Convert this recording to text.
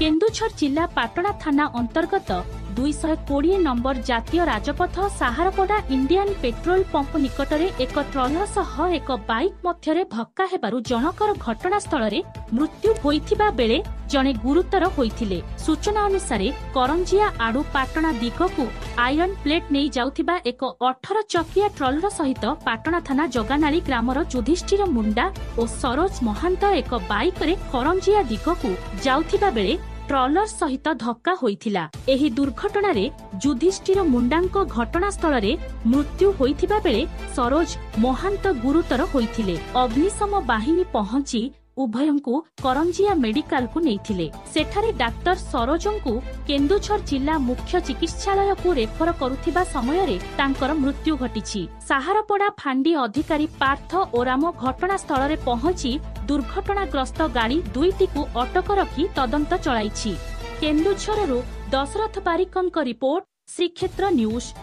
केन्दुझर जिला पाटणा थाना अंतर्गत 220 नंबर जातीय राजपथ साहारपड़ा इंडियन पेट्रोल पंप निकटरे एक ट्रलर सह एक बाइक मध्यरे धक्का हेबारु जनकर घटनास्थल रे मृत्यु होइथिबा बेले जणे गुरुतर होइथिले। सूचना अनुसार करंजिया आडू पाटणा दिगकु आयरन प्लेट नहीं जाउथिबा एक 18 चकिया ट्रलर सहित पाटणा थाना जगानाली ग्रामर युधिष्ठिर मुंडा और सरोज महांत एक बाइक रे करंजिया दिगकु जाउथिबा बेले ट्रलर सहित धक्का होइथिला। एही दुर्घटना रे युधिष्ठिर मुंडांक घटनास्थल रे मृत्यु होइथिबा बेले सरोज महांत गुरुतर होइथिले। अग्निशम बाहिनी पहुंची उभयंकु करंजिया मेडिकल को नेइथिले। सेठारे डाक्टर सरोजंकु केन्दुझर जिला मुख्य चिकित्सालय को रेफर करुथिबा समय रे तांकर मृत्यु घटिछि। साहारपड़ा फांडी अधिकारी पार्थ ओराम घटनास्थल रे पहुंची दुर्घटनाग्रस्त गाड़ी दुईटी को अटक रखी तदंत चलाइछि। केन्दुझररु दशरथ बारिकंक रिपोर्ट, श्रीक्षेत्र न्यूज।